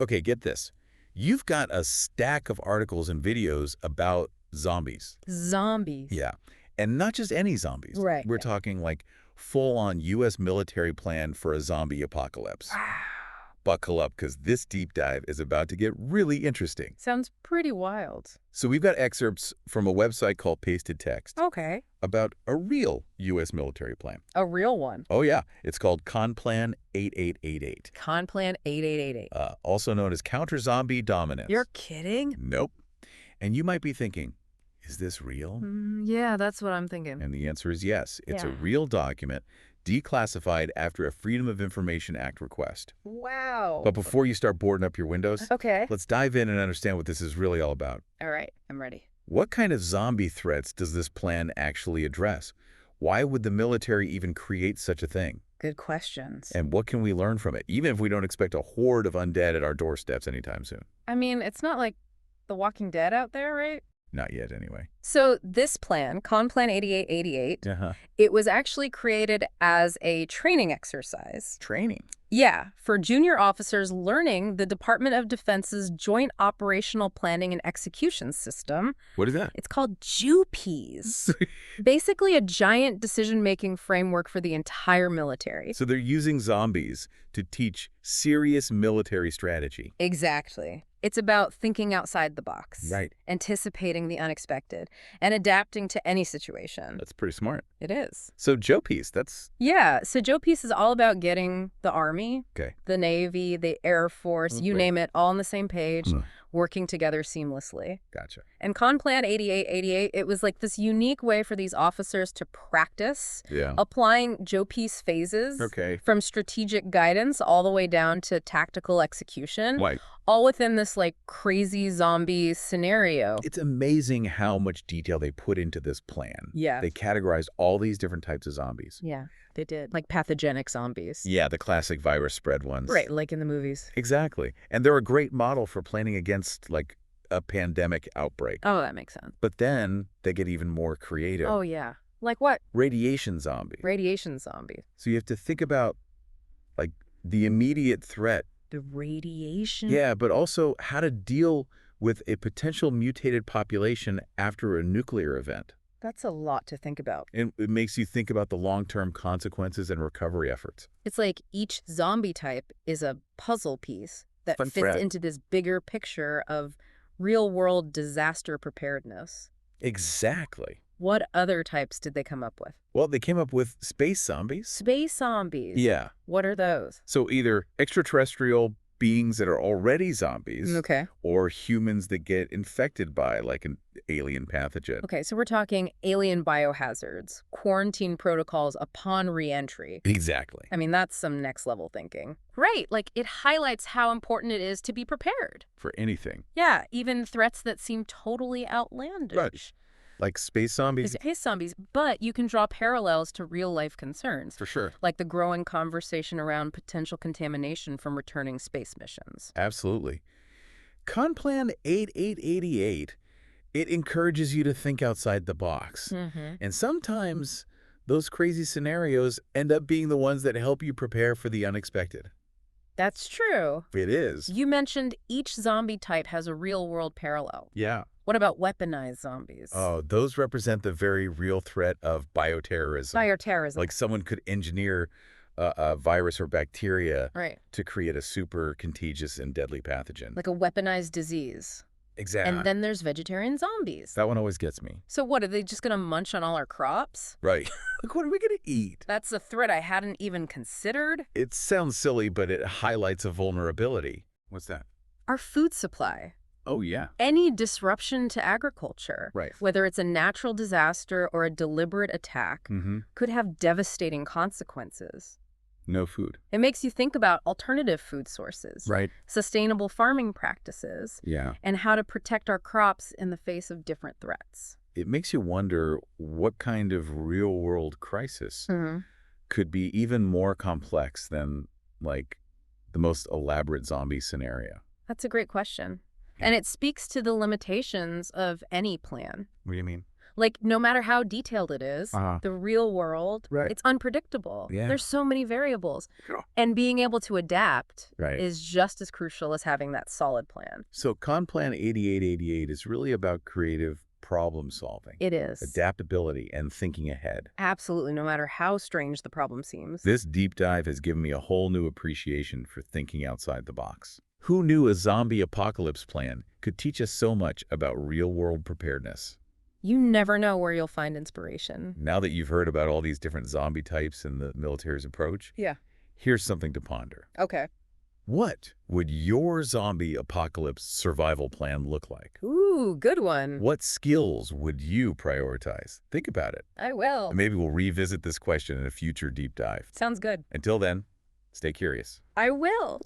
Okay, get this. You've got a stack of articles and videos about zombies. Zombies. Yeah. And not just any zombies. Right. We're talking like full-on U.S. military plan for a zombie apocalypse. Wow. Buckle up, because this deep dive is about to get really interesting. Sounds pretty wild. So we've got excerpts from a website called Pasted Text Okay. about a real U.S. military plan. A real one. Oh, yeah. It's called CONPLAN 8888. CONPLAN 8888. Also known as counter-zombie dominance. You're kidding? Nope. And you might be thinking, is this real? Yeah, that's what I'm thinking. And the answer is yes. It's a Yeah. real document, declassified after a Freedom of Information Act request. Wow. But before you start boarding up your windows, Okay. let's dive in and understand what this is really all about. All right. I'm ready. What kind of zombie threats does this plan actually address? Why would the military even create such a thing? Good questions. And what can we learn from it, even if we don't expect a horde of undead at our doorsteps anytime soon? I mean, it's not like The Walking Dead out there, right? Not yet, anyway. So this plan, CONPLAN 8888, it was actually created as a training exercise. Training. Yeah, for junior officers learning the Department of Defense's Joint Operational Planning and Execution System. What is that? It's called JUPES. Basically a giant decision-making framework for the entire military. So they're using zombies to teach serious military strategy. Exactly. It's about thinking outside the box. Right. Anticipating the unexpected and adapting to any situation. That's pretty smart. It is. So JOPES, that's... Yeah, so JOPES is all about getting the Army, Okay. the Navy, the Air Force, you Okay. name it, all on the same page, Hmm. working together seamlessly. Gotcha. And CONPLAN 8888, it was like this unique way for these officers to practice Yeah. applying JOPES phases Okay. from strategic guidance all the way down to tactical execution, Right. all within this like crazy zombie scenario. It's amazing how much detail they put into this plan. Yeah. They categorized all these different types of zombies. Yeah, they did. Like pathogenic zombies. Yeah, the classic virus spread ones. Right, like in the movies. Exactly. And they're a great model for planning against, like, a pandemic outbreak. Oh, that makes sense. But then they get even more creative. Oh, yeah. Like what? Radiation zombie. Radiation zombie. So you have to think about, like, the immediate threat. The radiation? Yeah, but also how to deal with a potential mutated population after a nuclear event. That's a lot to think about. And it makes you think about the long-term consequences and recovery efforts. It's like each zombie type is a puzzle piece that Fun fits thread. into this bigger picture of real-world disaster preparedness. Exactly. What other types did they come up with? Well, they came up with space zombies. Space zombies. Yeah. What are those? So either extraterrestrial beings that are already zombies, Okay. or humans that get infected by, like, an alien pathogen. Okay, so we're talking alien biohazards, quarantine protocols upon re-entry. Exactly. I mean, that's some next-level thinking. Right, like it highlights how important it is to be prepared. For anything. Yeah, even threats that seem totally outlandish. Right. Like space zombies? Space zombies, but you can draw parallels to real-life concerns, For sure. like the growing conversation around potential contamination from returning space missions. Absolutely. CONPLAN 8888, it encourages you to think outside the box. Mm-hmm. And sometimes those crazy scenarios end up being the ones that help you prepare for the unexpected. That's true. It is. You mentioned each zombie type has a real-world parallel. Yeah. What about weaponized zombies? Oh, those represent the very real threat of bioterrorism. Bioterrorism. Like someone could engineer a virus or bacteria Right. to create a super contagious and deadly pathogen. Like a weaponized disease. Exactly. And then there's vegetarian zombies. That one always gets me. So what, are they just going to munch on all our crops? Right. Like, what are we going to eat? That's a threat I hadn't even considered. It sounds silly, but it highlights a vulnerability. What's that? Our food supply. Oh, yeah. Any disruption to agriculture, Right. whether it's a natural disaster or a deliberate attack, Mm-hmm. could have devastating consequences. No food. It makes you think about alternative food sources, Right. sustainable farming practices, Yeah. and how to protect our crops in the face of different threats. It makes you wonder what kind of real-world crisis could be even more complex than, like, the most elaborate zombie scenario. That's a great question. And it speaks to the limitations of any plan. What do you mean? Like, no matter how detailed it is, the real world, Right. it's unpredictable. Yeah. There's so many variables. Sure. And being able to adapt Right. is just as crucial as having that solid plan. So CONPLAN 8888 is really about creative problem solving, It is. adaptability, and thinking ahead. Absolutely, no matter how strange the problem seems. This deep dive has given me a whole new appreciation for thinking outside the box. Who knew a zombie apocalypse plan could teach us so much about real-world preparedness? You never know where you'll find inspiration. Now that you've heard about all these different zombie types and the military's approach, Yeah. here's something to ponder. Okay. What would your zombie apocalypse survival plan look like? Ooh, good one. What skills would you prioritize? Think about it. I will. And maybe we'll revisit this question in a future deep dive. Sounds good. Until then, stay curious. I will.